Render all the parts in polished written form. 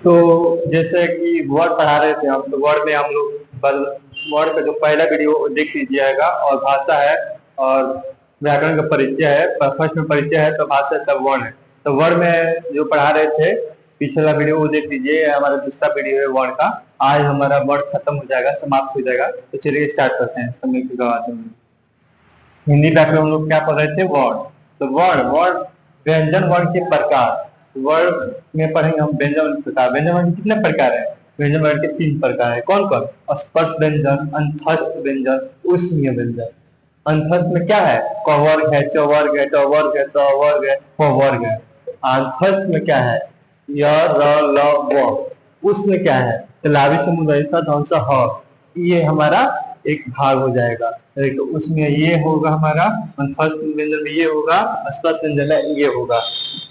तो जैसे कि वर्ड पढ़ा रहे थे हम, तो वर्ड में हम लोग वर्ड का जो पहला वीडियो देख लीजिएगा, और भाषा है और व्याकरण का परिचय है। फर्स्ट में परिचय है, तो भाषा, तब वर्ण है। तो वर्ण में जो पढ़ा रहे थे पिछला वीडियो वो देख लीजिए, हमारा दूसरा वीडियो है वर्ण का। आज हमारा वर्ण खत्म हो जाएगा, समाप्त हो जाएगा। तो चलिए स्टार्ट करते हैं समय की गवाते हुए। हिंदी व्याकरण हम लोग क्या पढ़ रहे थे? वर्ण। तो वर्ण वर्ण व्यंजन वर्ण के प्रकार। वर्ण में पढ़ेंगे हम व्यंजन वर्ण के प्रकार। व्यंजन वर्ण के कितने प्रकार है? व्यंजन वर्ण के 3 प्रकार है। कौन कौन? स्पर्श व्यंजन, अंतस्थ व्यंजन, ऊष्मीय व्यंजन। अंतस्थ में क्या है? क वर्ग है, च वर्ग है, ट वर्ग है, त वर्ग है, प वर्ग है। अंतस्थ में क्या है? य, र, ल, व। उसमें क्या है? तलावी समुदाय ध्वंस ह। ये हमारा एक भाग हो जाएगा। तो उसमें ये होगा हमारा फर्स्ट व्यंजन में, ये होगा स्पर्श व्यंजन में, ये होगा।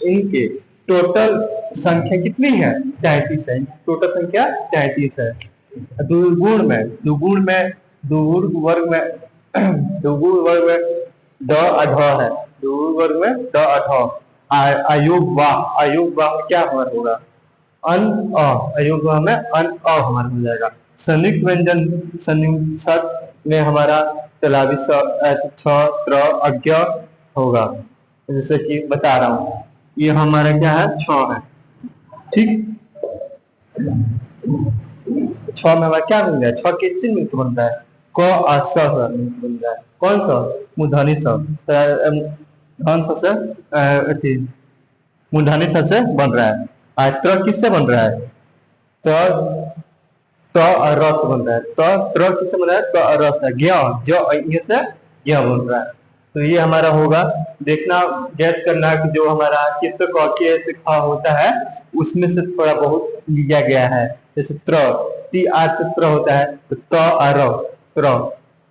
इनके टोटल संख्या कितनी है? 33 है। टोटल संख्या 33 है। दुगुण में दुगुण वर्ग में दुगुण वर्ग में ड अढ है। दुगुण वर्ग में ड अढ। अयोग वाह, अयोग वाह में क्या हमारा होगा? अन अ। अयोग वाह में अन अ हमारा हो जाएगा। संयुक्त व्यंजन संयुक्त में हमारा तलावी छ त्र अज्ञ होगा। जैसे कि बता रहा हूँ, ये हमारा क्या है? छ है। ठीक। छ में हमारा क्या बन गया? छ किससे मिलकर बन रहा है? क आ स बन रहा है। कौन सा? मूर्धनी स। धन स से मूर्धनी स से बन रहा है। त्र किससे बन रहा है? त और रस बन रहा है। त्र किससे बन रहा है? त और रस है। ज्ञ जो से ज्ञ बन रहा है। तो ये हमारा होगा। देखना, गैस करना कि जो हमारा किस क होता है उसमें से थोड़ा बहुत लिया गया है। जैसे त्र ती आर्थ त्र होता है, तो त और त्र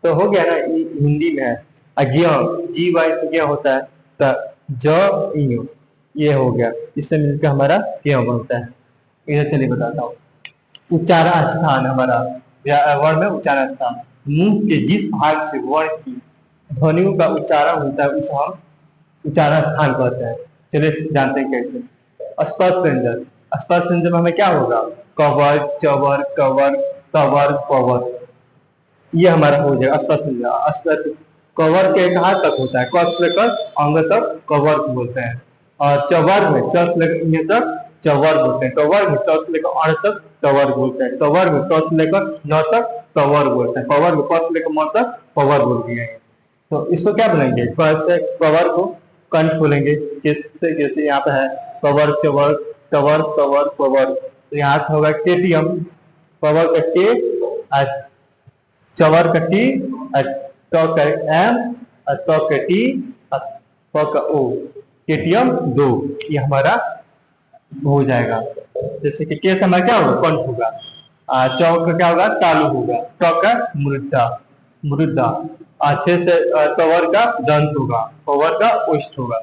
तो हो गया ना, हिंदी में है। अज्ञ जी वाई ज्ञ होता है, तो ज ये हो गया। इससे मिलकर हमारा ज्ञ बनता है। इधर चलिए बताता हूँ। उच्चारण स्थान हमारा वर्ण में उच्चारण स्थान, मुंह के जिस भाग से वर्ण की ध्वनियों का उच्चारण होता है उसे हम उच्चारण स्थान कहते हैं। चलिए जानते हैं कैसे। स्पर्श व्यंजन। स्पर्श व्यंजन में हमें क्या होगा? कवर, चवर, कवर, तवर, पवर। ये हमारा हो जाएगा स्पर्श व्यंजन। कवर के कहाँ तक होता है? क से लेकर अंग तक कवर को बोलते हैं। और चवर में च से लेकर इ तक चवर बोलते हैं। कवर में च से लेकर अण तक टवर बोलते हैं। कवर में ट से लेकर न तक टवर बोलते हैं। कवर में प से लेकर म तक पवर बोल दिए। तो इसको क्या बोलेंगे? से कवर को कंठ बोलेंगे। किससे? जैसे यहाँ पे है कवर, चवर, टवर, कवर, पवर। तो यहाँ से होगा टेटियम। पवर का टे, चवर का टी, ट का एम, त का टी, प का ओ। केटीएम 2। ये हमारा हो जाएगा। जैसे कि केस हमारा क्या होगा? कंठ होगा। चौ का क्या होगा? तालु होगा। ट का मृदा, मृदा। अच्छे से कवर का दंत होगा। पवर का ओष्ठ होगा।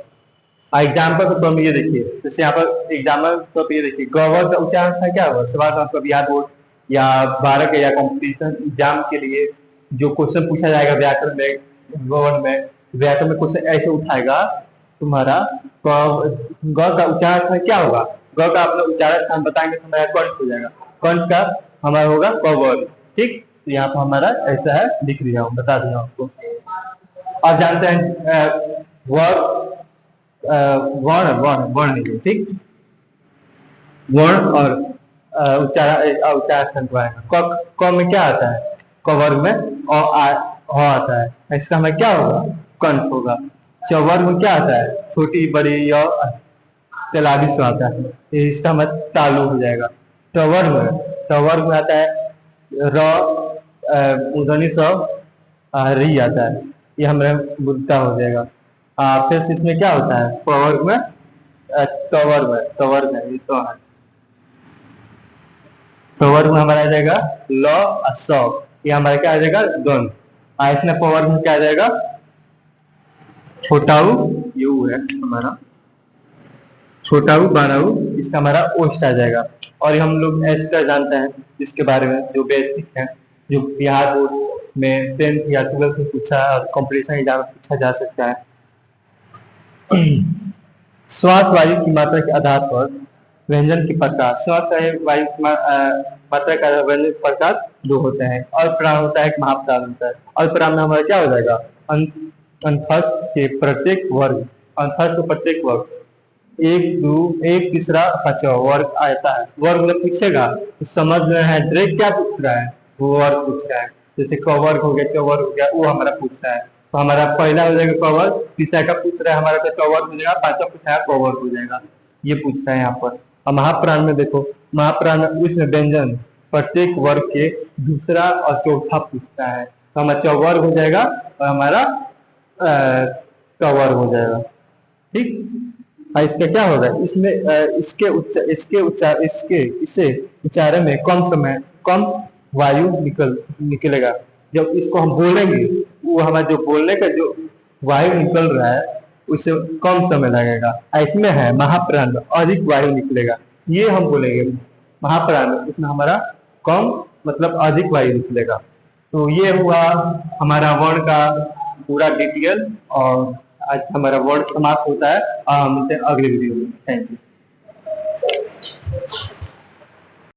एग्जाम्पल के तौर में ये देखिए, जैसे यहाँ पर एग्जाम्पल के तौर पर ये देखिए, गवर का उच्चारण था क्या होगा? सवाल आपका बिहार बोर्ड या 12 के या कॉम्पिटिशन एग्जाम के लिए जो क्वेश्चन पूछा जाएगा व्याकरण में, गवर्न में, व्याकरण में क्वेश्चन ऐसे उठाएगा तुम्हारा। ग का उच्चारण स्थान क्या होगा? ग का अपना उच्चारण स्थान बताएंगे तो हमारा कंठ हो जाएगा। कंठ का हमारा होगा कवर। ठीक। तो यहाँ पर हमारा ऐसा है, लिख दिया हूँ, बता दिया आपको। और जानते हैं वर्ड वर्ण वर्ण वर्ण लीजिए। ठीक। वर्ण और उच्चारण क में क्या आता है? क वर्ग में आता है। इसका हमें क्या होगा? कंठ होगा। च वर्ग में क्या आता है? छोटी बड़ी य तेलाबी से आता है। इसका हमें तालु हो जाएगा। ट वर्ग में आता है र मूर्धनी स री आता है। ये हमें बुद्धा हो जाएगा। फिर इसमें क्या होता है? वर्ग में तवर्ग है, ये तो है। वर्ग में हमारा आ जाएगा ल स। ये हमारा क्या आ जाएगा? द्वंद। इसमें वर्ग में क्या आ जाएगा? छोटा उ, ये उ है हमारा, छोटा उ बड़ा उ, इसका हमारा ओष्ट आ जाएगा। और हम लोग एक्स्ट्रा जानते हैं इसके बारे में, जो बेसिक है, जो बिहार बोर्ड में 10th या 12th में पूछा और कॉम्पिटिशन एग्जाम में पूछा जा सकता है। श्वास वायु की मात्रा के आधार पर व्यंजन के प्रकार। स्व है वायु मात्रा का व्यंजन के प्रकार दो होते हैं। अल्पप्राण होता है, एक महाप्राण होता है। अल्पप्राण में हमारा क्या हो जाएगा, अंतस्थ के प्रत्येक वर्ग, अंतस्थ के प्रत्येक वर्ग, एक दो एक तीसरा पांचवा वर्ग आता है। वर्ग मतलब पूछेगा तो समझ रहे हैं डायरेक्ट क्या पूछ रहा है, वो वर्ग पूछ रहा है। जैसे क वर्ग हो गया, च वर्ग हो गया, वो हमारा पूछ रहा है। तो हमारा पहला हो जाएगा क वर्ग, तीसरा का पूछ रहा है हमारा तो च वर्ग हो जाएगा, पांचवा पूछ रहा है क वर्ग हो जाएगा। ये पूछ रहा है यहाँ पर। और महाप्राण में देखो, महाप्राण में उसमें व्यंजन प्रत्येक वर्ग के दूसरा और चौथा पूछता है। तो हमारा च वर्ग हो जाएगा और हमारा क वर्ग हो जाएगा। ठीक। इसका क्या होगा, इसमें इससे उच्चारण में कम समय, कम वायु निकलेगा। जब इसको हम बोलेंगे, वो हमारा जो बोलने का जो वायु निकल रहा है उससे कम समय लगेगा। इसमें है महाप्राण में अधिक वायु निकलेगा। ये हम बोलेंगे महाप्राण में, इसमें हमारा कम मतलब अधिक वायु निकलेगा। तो ये हुआ हमारा वर्ण का पूरा डिटेल। और आज हमारा वर्ड समाप्त होता है। हम मिलते हैं अगले वीडियो में। Thank you.